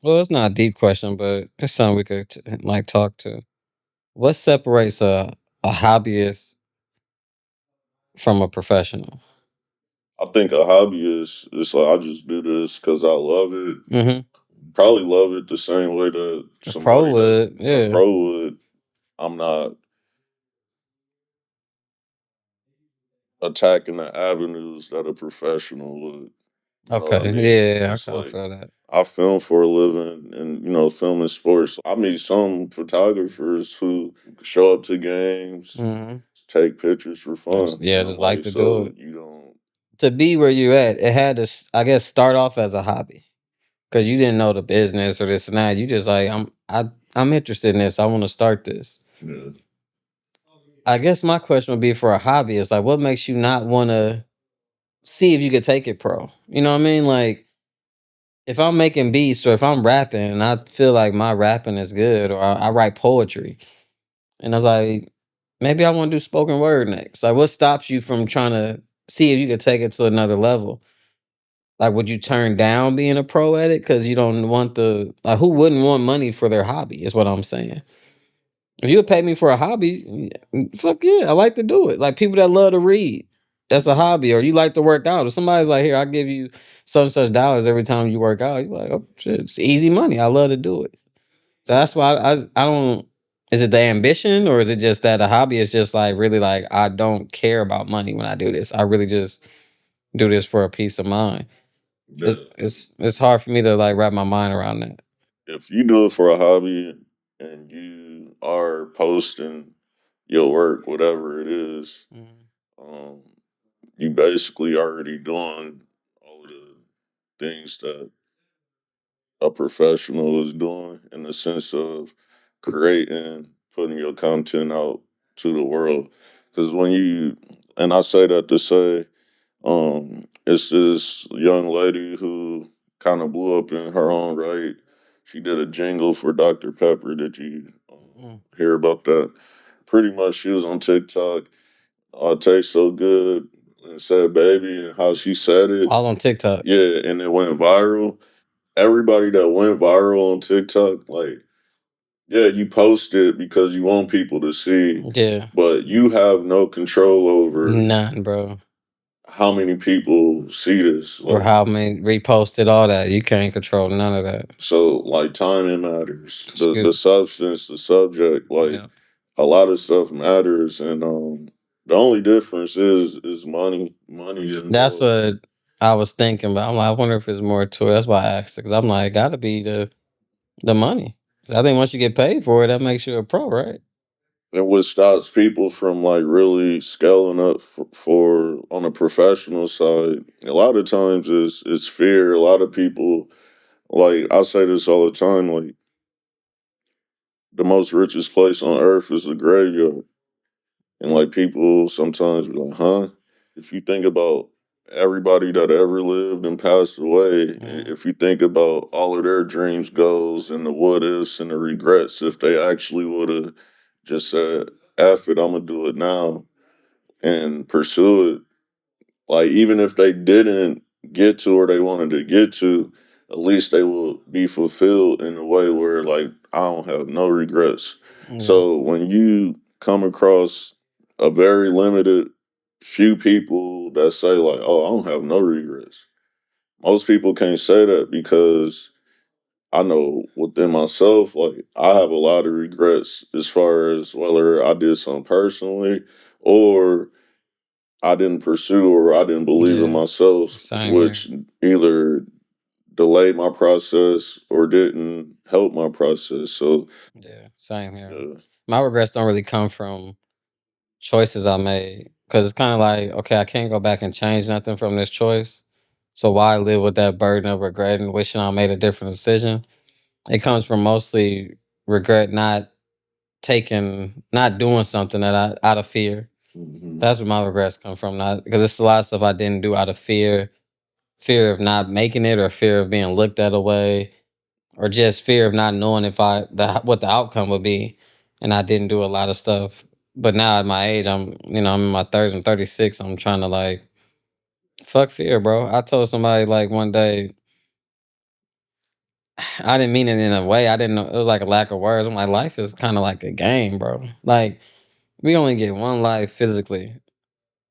Well, it's not a deep question, but it's something we could like talk to. What separates a hobbyist from a professional? I think a hobby is like I just do this because I love it. Hmm. Probably love it the same way that A pro somebody that would, a yeah. pro would. I'm not attacking the avenues that a professional would. You know what I Okay, mean? yeah, I It's kind of like feel that. I film for a living and filming sports. I meet some photographers who show up to games, Hmm. take pictures for fun. Yeah, And I'm just like like, to do so it. you don't To be where you at, it had to, I guess, start off as a hobby because you didn't know the business or this and that. You just like, I'm interested in this. I want to start this. yeah. I guess my question would be for a hobby is like, what makes you not want to see if you could take it pro? You know what I mean? Like, if I'm making beats or if I'm rapping and I feel like my rapping is good or I write poetry and I was like, maybe I want to do spoken word next. Like, what stops you from trying to see if you could take it to another level? Like, would you turn down being a pro at it because you don't want the like? Who wouldn't want money for their hobby? Is what I'm saying. If you would pay me for a hobby, fuck yeah, I like to do it. Like people that love to read, that's a hobby. Or you like to work out. If somebody's like, here, I'll give you such and such dollars every time you work out, you're like, oh shit, it's easy money. I love to do it. So that's why I don't. Is it the ambition or is it just that a hobby is just like really like I don't care about money when I do this. I really just do this for a peace of mind. It's Yeah. it's it's hard for me to like wrap my mind around that. If you do it for a hobby and you are posting your work, whatever it is, Mhm. um, you basically already doing all of the things that a professional is doing in the sense of creating, putting your content out to the world. Because when you, and I say that to say, it's this young lady who kind of blew up in her own right. She did a jingle for Dr. Pepper. Did you Mm. hear about that? Pretty much, she was on TikTok. It tastes so good and said baby and how she said it. All on TikTok. Yeah, and it went viral. Everybody that went viral on TikTok, like, yeah, you post it because you want people to see, Yeah. but you have no control over None, bro. how many people see this. Or Like, how many reposted all that. You can't control none of that. so, like, timing matters. The Excuse me. substance, the subject, like, Yeah. a lot of stuff matters, and the only difference is money. Money That's involved. what I was thinking, but I'm like, I wonder if it's more to it. That's why I asked because I'm like, gotta be the money. 'Cause I think once you get paid for it, that makes you a pro, right? And what stops people from like really scaling up for on a professional side, a lot of times is fear. A lot of people, like I say this all the time, like the most richest place on earth is the graveyard. And like people sometimes be like, huh? If you think about everybody that ever lived and passed away, Mm. if you think about all of their dreams, goals, and the what ifs and the regrets, if they actually would have just said, F it, I'm gonna do it now and pursue it. Like even if they didn't get to where they wanted to get to, at least they will be fulfilled in a way where like I don't have no regrets. Yeah. So when you come across a very limited few people that say like, "Oh, I don't have no regrets," most people can't say that because I know within myself, like I have a lot of regrets as far as whether I did something personally or I didn't pursue or I didn't believe in Yeah. myself, Same here. which either delayed my process or didn't help my process. So, Yeah. Same here. uh, My regrets don't really come from choices I made because it's kind of like, okay, I can't go back and change nothing from this choice. So why live with that burden of regret and wishing I made a different decision? It comes from mostly regret not doing something that I out of fear. mhm. That's where my regrets come from. Not because it's a lot of stuff I didn't do out of fear, fear of not making it, or fear of being looked at away, or just fear of not knowing if what the outcome would be, and I didn't do a lot of stuff. But now at my age, I'm in my thirties. I'm 36. I'm trying to like fuck fear, bro. I told somebody like one day, I didn't mean it in a way. I didn't know it was like a lack of words. I'm like, life is kind of like a game, bro. Like we only get one life physically.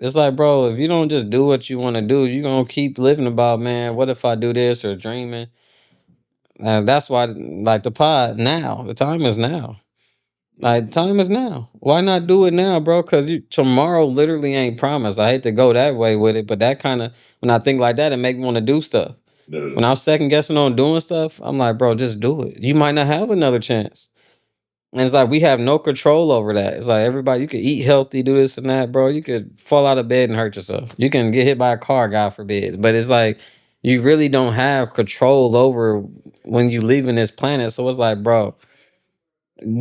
It's like, bro, if you don't just do what you want to do, you gonna keep living about, man. What if I do this or dreaming? And that's why, like the pod now, the time is now. Like Mm-hmm. time is now. Why not do it now, bro? Because you tomorrow literally ain't promised. I hate to go that way with it, but that kind of when I think like that, it make me want to do stuff. Yeah. When I'm second guessing on doing stuff, I'm like, bro, just do it. You might not have another chance. And it's like we have no control over that. It's like everybody, you could eat healthy, do this and that, bro. You could fall out of bed and hurt yourself. You can get hit by a car, God forbid. But it's like you really don't have control over when you leaving this planet. So it's like, bro,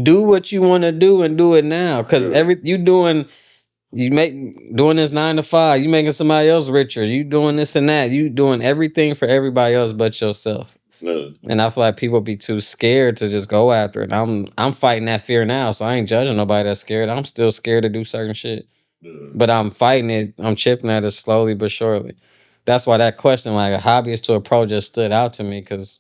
do what you want to do and do it now. Cause Yeah. you make doing this 9 to 5, you making somebody else richer. You doing this and that. You doing everything for everybody else but yourself. Yeah. And I feel like people be too scared to just go after it. I'm fighting that fear now, so I ain't judging nobody that's scared. I'm still scared to do certain shit. Yeah. But I'm fighting it. I'm chipping at it slowly but surely. That's why that question, like a hobbyist to a pro, just stood out to me because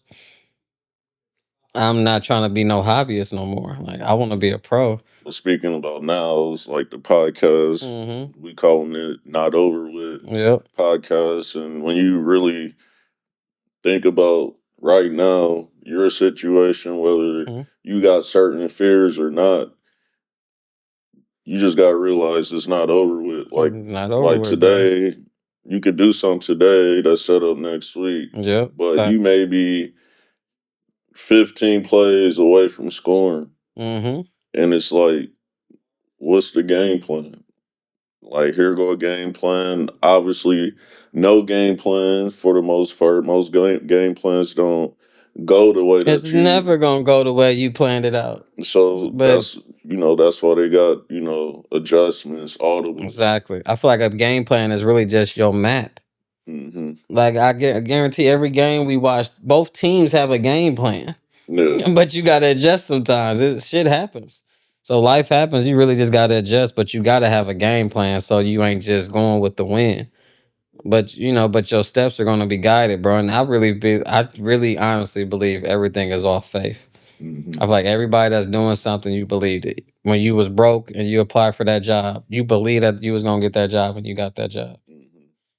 I'm not trying to be no hobbyist no more. Like I want to be a pro. But speaking about now, it's like the podcast, Mm-hmm. we calling it Not Over With Yep. podcast. And when you really think about right now, your situation, whether Mm-hmm. you got certain fears or not, you just gotta realize it's not over with. Not over Like with, bro. today, you could do something today that's set up next week, Yep. but you Facts. may be 15 plays away from scoring. Mm-hmm. And it's like, what's the game plan? Like, here go a game plan. Obviously, no game plan for the most part. Most game plans don't go the way It's that you. never gonna go the way you planned it out. So But that's why they got adjustments, audibles. exactly. I feel like a game plan is really just your map. Hmm. Like guarantee every game we watch, both teams have a game plan, Yeah, but you gotta adjust sometimes. Shit happens. So life happens. You really just gotta adjust, but you gotta have a game plan so you ain't just going with the wind. But but your steps are gonna be guided, bro. And I really honestly believe everything is off faith. I hmm, feel like everybody that's doing something, you believed it. When you was broke and you applied for that job, you believe that you was gonna get that job and you got that job. hmm.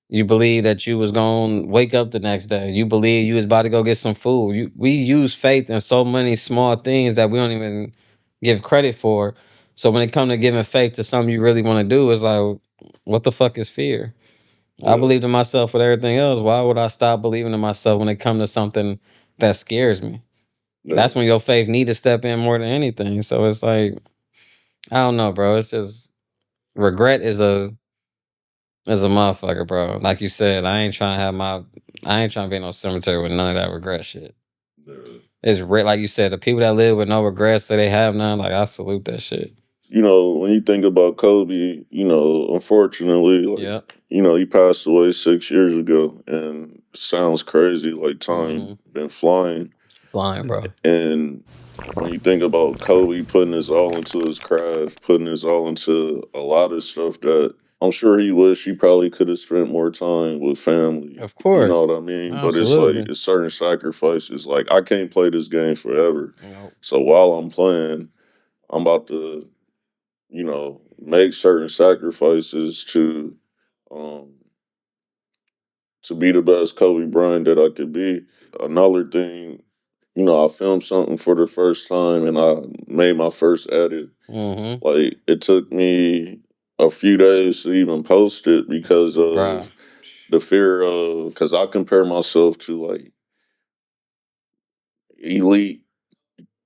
You believe that you was gonna wake up the next day. You believe you was about to go get some food. We use faith in so many small things that we don't even give credit for. So when it comes to giving faith to something you really want to do, it's like, what the fuck is fear? I Yeah, believed in myself with everything else. Why would I stop believing in myself when it comes to something that scares me? yeah, That's when your faith need to step in more than anything. So it's like, I don't know, bro. It's just regret is a motherfucker, bro. Like you said, I ain't trying to be in no cemetery with none of that regret shit. yeah. Like you said, the people that live with no regrets say they have none. Like I salute that shit. When you think about Kobe, unfortunately, like, Yep. he passed away 6 years ago, and sounds crazy, like time Mm-hmm. been flying. Flying, bro. And when you think about Kobe putting his all into his craft, putting his all into a lot of stuff that I'm sure he wish he probably could have spent more time with family. Of You know course. what I mean? But it's like Absolutely. it's certain sacrifices. Like I can't play this game forever. Nope. So while I'm playing, I'm about to, make certain sacrifices um to be the best Kobe Bryant that I could be. Another thing, I filmed something for the first time and I made my first edit. Mm-hmm. Like it took me a few days to even post it because Bro. of the fear of because I compare myself to like elite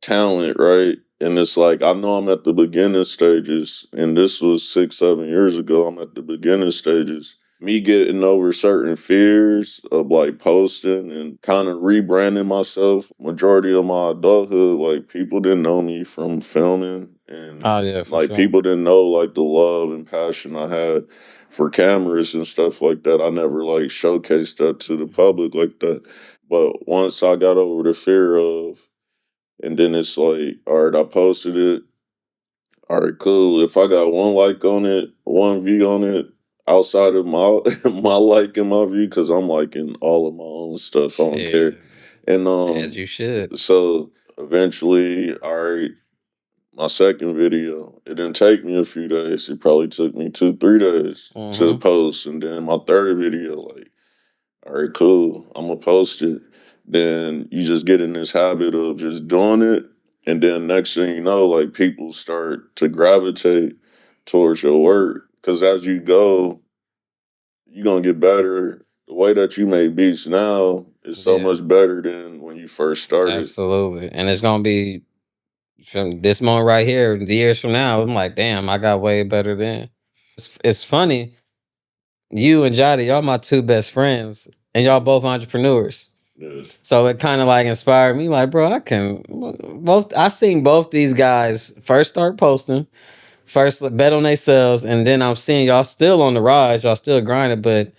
talent, right? And it's like I know I'm at the beginning stages, and this was 6, 7 years ago. I'm at the beginning stages. Me getting over certain fears of like posting and kind of rebranding myself. Majority of my adulthood, like people didn't know me from filming, and Oh yeah, for like sure. people didn't know like the love and passion I had for cameras and stuff like that. I never like showcased that to the public like that. But once I got over the fear of and then it's like, all right, I posted it. All right, cool. If I got one like on it, one view on it, outside of my my like and my view, because I'm liking all of my own stuff. I don't Yeah. care. And As you should. so eventually, all right, my second video, it didn't take me a few days. It probably took me 2, 3 days to Hmm. post. And then my third video, like, all right, cool, I'm gonna post it. Then you just get in this habit of just doing it. And then next thing you know, like people start to gravitate towards your work. Cause as you go, you're gonna get better. The way that you make beats now is so Yeah, much better than when you first started. absolutely. And it's gonna be from this moment right here, the years from now. I'm like, damn, I got way better then. It's funny. You and Jody, y'all my two best friends, and y'all both entrepreneurs. Yeah. So it kind of like inspired me, like, bro, I can both. I seen both these guys first start posting, first bet on themselves, and then I'm seeing y'all still on the rise, y'all still grinding, but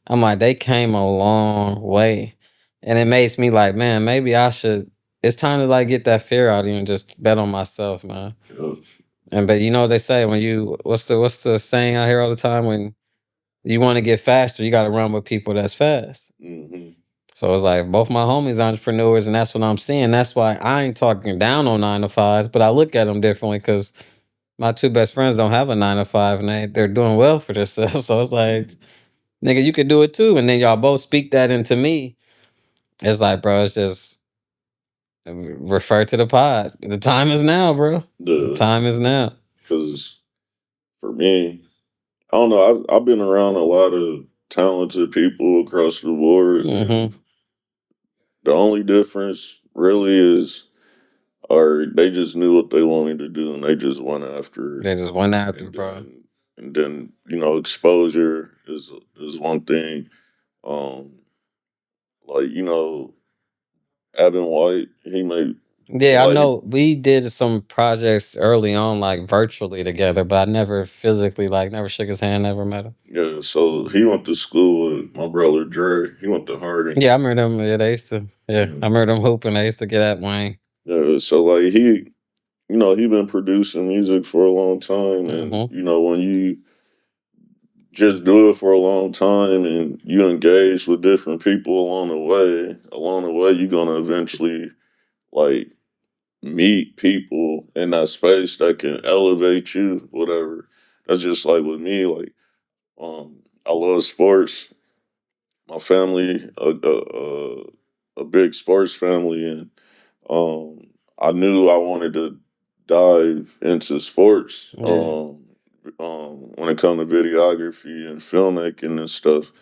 I'm like, they came a long way, and it makes me like, man, maybe I should. It's time to like get that fear out of you and just bet on myself, man. Yeah. And but you know what they say when you what's the saying I hear all the time when you want to get faster, you got to run with people that's fast. Hmm. So it's like both my homies entrepreneurs, and that's what I'm seeing. That's why I ain't talking down on 9 to 5s, but I look at them differently because my two best friends don't have a 9 to 5, and they're doing well for themselves. So it's like, nigga, you could do it too. And then y'all both speak that into me. It's like, bro, it's just refer to the pod. The time is now, bro. The Yeah. time is now. Because for me, I don't know. I've been around a lot of talented people across the board, Hmm. and the only difference really is, or they just knew what they wanted to do and they just went after it. They just went after, And bro. then exposure is one thing. Um, like Evan White, he made Yeah, I like know we did some projects early on, like virtually together, but I never physically, like, never shook his hand, never met him. yeah. So he went to school with my brother Dre. He went to Harding. Yeah, I remember them. Yeah, they used to. Yeah, Yeah. I remember them hooping. They used to get at Wayne. Yeah, so like he been producing music for a long time, and Hmm. when you just do it for a long time and you engage with different people along the way you're gonna eventually like meet people in that space that can elevate you, whatever. That's just like with me, like I love sports. My family, a big sports family, and um, I knew I wanted to dive into sports Yeah, when it comes to videography and filmmaking and stuff.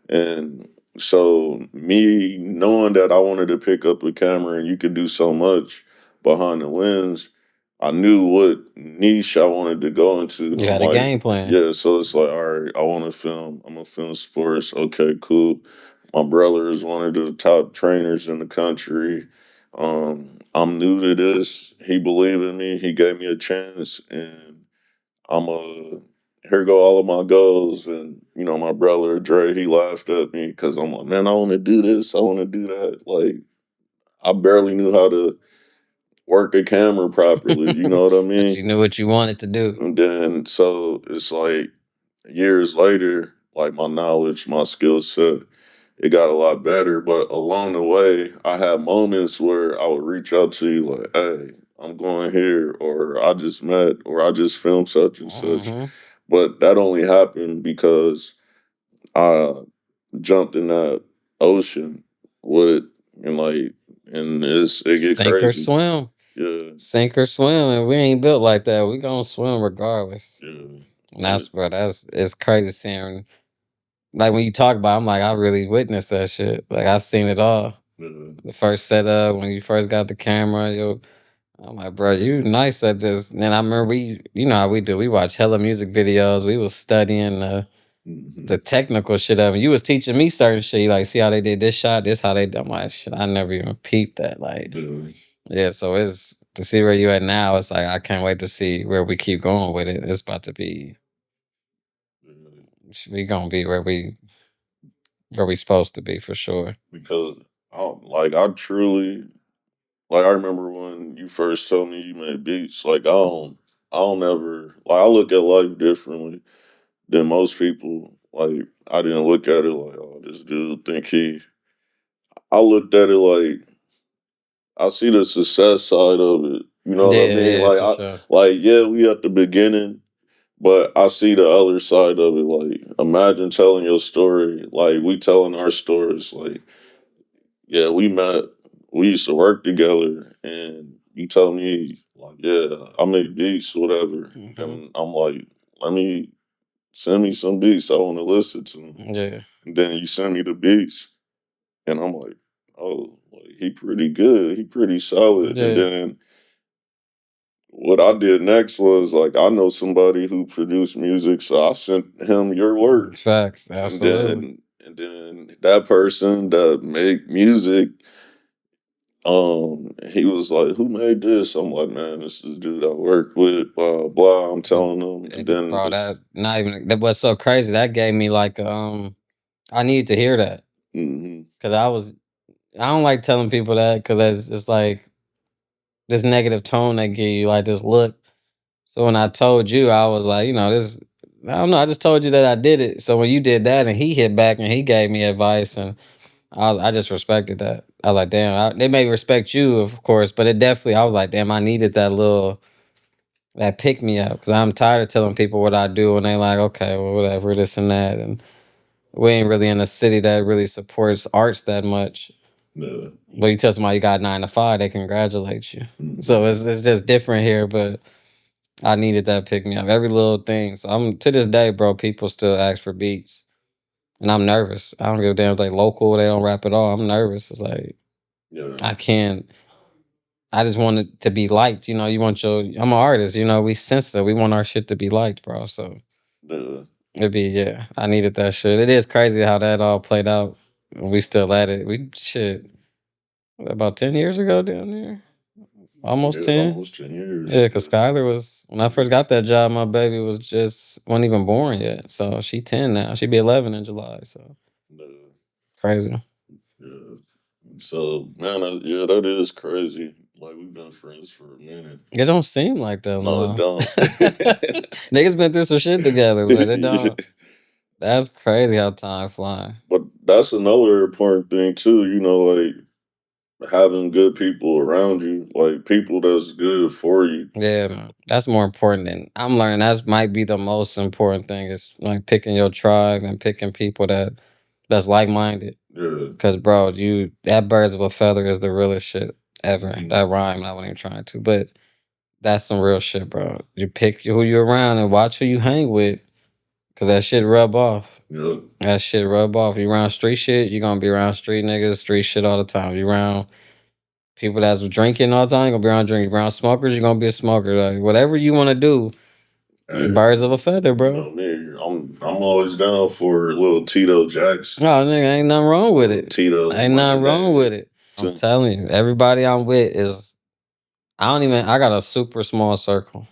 And so, me knowing that I wanted to pick up a camera and you could do so much behind the lens, I knew what niche I wanted to go into. you I'm had a like, game plan. yeah, so it's like, all right, I want to film. I'm gonna film sports. Okay, cool. My brother is one of the top trainers in the country. I'm new to this. He believed in me. He gave me a chance, and I'm a here go all of my goals. And my brother Dre, he laughed at me because I'm like, man, I want to do this. I want to do that. Like I barely knew how to work a camera properly. You know what I But you mean? knew what you wanted to do. And then so it's like years later, like my knowledge, my skill set, it got a lot better. But along the way, I had moments where I would reach out to you like, hey, I'm going here, or I just met, or I just filmed such and such. Hmm. But that only happened because I jumped in that ocean with and like it get Sink or crazy. swim. Yeah, Sink or swim, and we ain't built like that. We gonna swim regardless. yeah. And And it, that's it's crazy seeing. Like when you talk about, it, I'm like, I really witnessed that shit. Like I seen it all. yeah. The first setup when you first got the camera, yo, I'm like, bro, you nice at this. And I remember you know how we do. We watch hella music videos. We was studying the Mhm. technical shit of it. You was teaching me certain shit. You like, see how they did this shot, this how they. I'm like, shit, I never even peeped that. Like, Yeah. yeah. So it's to see where you at now. It's like I can't wait to see where we keep going with it. It's about to be. Yeah. We gonna be where we supposed to be for sure. Because I truly like I remember when you first told me you made beats. Like I don't ever like I look at life differently than most people. Like I didn't look at it like, oh, this dude think he. I looked at it like I see the success side of it. You know what I Yeah, mean? yeah, for sure. Yeah, we at the beginning, but I see the other side of it. Like, imagine telling your story. Like, we telling our stories. Like, yeah, we met. We used to work together, and you tell me, like, yeah, I make beats, whatever, Hmm. and I'm like, let me send me some beats. I want to listen to them. Yeah, And then you send me the beats, and I'm like, oh, like, he pretty good. He pretty solid. And yeah, then what I did next was like I know somebody who produced music, so I sent him your work, facts, and absolutely. then that person that make music, he was like, "Who made this?" I'm like, "Man, this is the dude I work with." Blah blah. I'm telling him, and then Bro, it's that not even that was so crazy. That gave me like I needed to hear that mm-hmm, because I don't like telling people that because it's like this negative tone they give you, like this look. So when I told you, I was like, this. I don't know. I just told you that I did it. So when you did that, and he hit back and he gave me advice, and I just respected that. I was like, damn. They may respect you, of course, but it definitely. I was like, damn. I needed that little that pick me up because I'm tired of telling people what I do, and they like, okay, well, whatever, this and that, and we ain't really in a city that really supports arts that much. yeah, But you tell somebody you got 9 to 5, they congratulate you. So mm-hmm, it's just different here, but I needed that pick me up. Every little thing. So I'm to this day, bro, people still ask for beats. And I'm nervous. I don't give a damn if they local, they don't rap at all. I'm nervous. It's like yeah, I can't I just want it to be liked. You want I'm an artist, we sensitive. We want our shit to be liked, bro. So yeah, it'd be yeah. I needed that shit. It is crazy how that all played out. We still at it. We shit. About 10 years ago down there? Almost yeah. 10? Almost 10 years. Yeah, because Skylar was when I first got that job, my baby wasn't even born yet. So she 10 now. She'd be 11 in July. So Yeah, crazy. yeah. So man, yeah, that is crazy. Like we've been friends for a minute. It don't seem like that No, it long. don't. Niggas been through some shit together, but it Yeah. don't. That's crazy how time flying. But that's another important thing too. Like having good people around you, like people that's good for you. Yeah, man. That's more important than I'm learning. That's might be the most important thing is like picking your tribe and picking people that's like minded. Yeah. Cause bro, that birds of a feather is the realest shit ever. Mhm. That rhyme, I wasn't even trying to, but that's some real shit, bro. You pick who you're around and watch who you hang with, cause that shit rub off. Yeah. That shit rub off. You around street shit, you gonna be around street niggas, street shit all the time. You around people that's drinking all the time, you gonna be around drinking. Around smokers, you're gonna be a smoker. Like whatever you wanna do, Hey, birds of a feather, you bro. know me. I'm always down for a little Tito Jacks, Oh nigga, ain't nothing a wrong with little it. Tito's Ain't nothing wrong with lemonade. it. I'm telling you, everybody I'm with is I got a super small circle.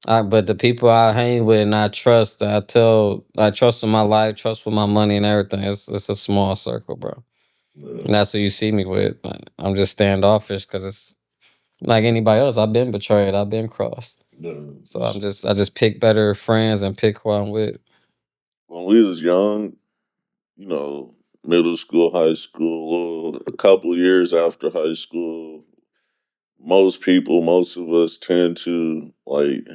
But the people I hang with and I trust in my life, trust with my money and everything. It's a small circle, bro. Yeah. And that's who you see me with. Like, I'm just standoffish because it's like anybody else. I've been betrayed. I've been crossed. Yeah. So I just pick better friends and pick who I'm with. When we was young, you know, middle school, high school, a couple years after high school, most of us tend to like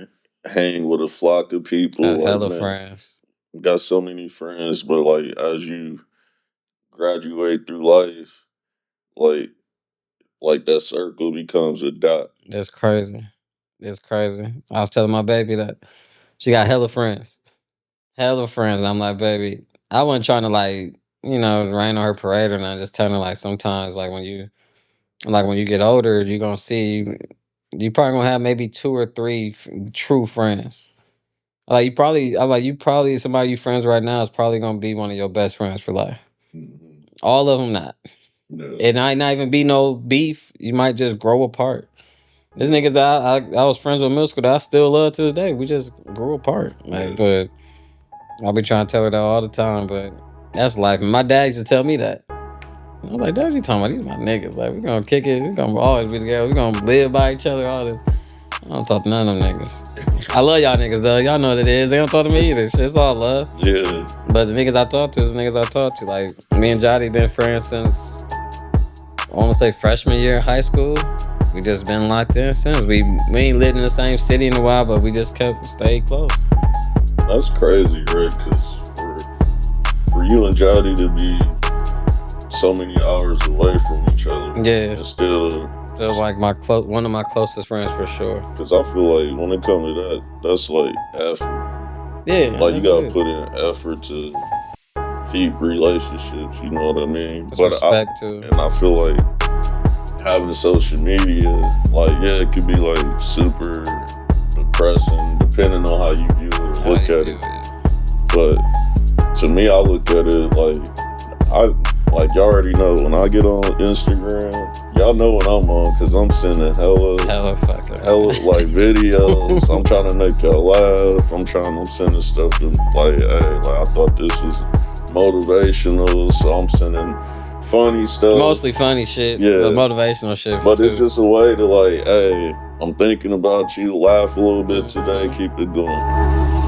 hang with a flock of people. Like, Hella man, friends. got so many friends, but like as you graduate through life, like that circle becomes a dot. It's crazy. It's crazy. I was telling my baby that she got hella friends. Hella friends. And I'm like, baby, I wasn't trying to rain on her parade or nothing. Just telling her like sometimes when you get older, you're gonna see you probably gonna have maybe 2 or 3 true friends. You probably somebody you friends right now is probably gonna be one of your best friends for life. Mhm. All of them not. Yeah, It might not even be no beef. You might just grow apart. There's yeah, niggas I was friends with in middle school that I still love to this day. We just grew apart. yeah, But I'll be trying to tell her that all the time. But that's life. And my dad used to tell me that. I'm like, Dad, you talking about? These my niggas. Like, we gonna kick it. We gonna always be together. We gonna live by each other. All this. I don't talk to none of them niggas. I love y'all niggas though. Y'all know what it is. They don't talk to me either. Shit, it's all love. yeah, But the niggas I talk to is the niggas I talk to. Like me and Jotty been friends since I want to say freshman year of high school. We just been locked in since. We ain't lived in the same city in a while, but we just stayed close. That's crazy, right? Because for you and Jody to be so many hours away from each other, Yeah, and still like one of my closest friends for sure. because I feel like when it comes to that, that's like effort. Yeah, Like you that's gotta it. put in effort to keep relationships. You know what I mean? That's respect too. And I feel like having social media, like yeah, it could be like super depressing depending on how you view it, or look at it. But to me, I look at it like y'all already know when I get on Instagram, y'all know when I'm on because I'm sending hella like videos. I'm trying to make y'all laugh. I'm sending stuff to like, hey, like I thought this was motivational, so I'm sending funny stuff. Mostly funny shit. Yeah. But motivational shit. But too. it's just a way to like, hey, I'm thinking about you. Laugh a little bit today. Keep it going.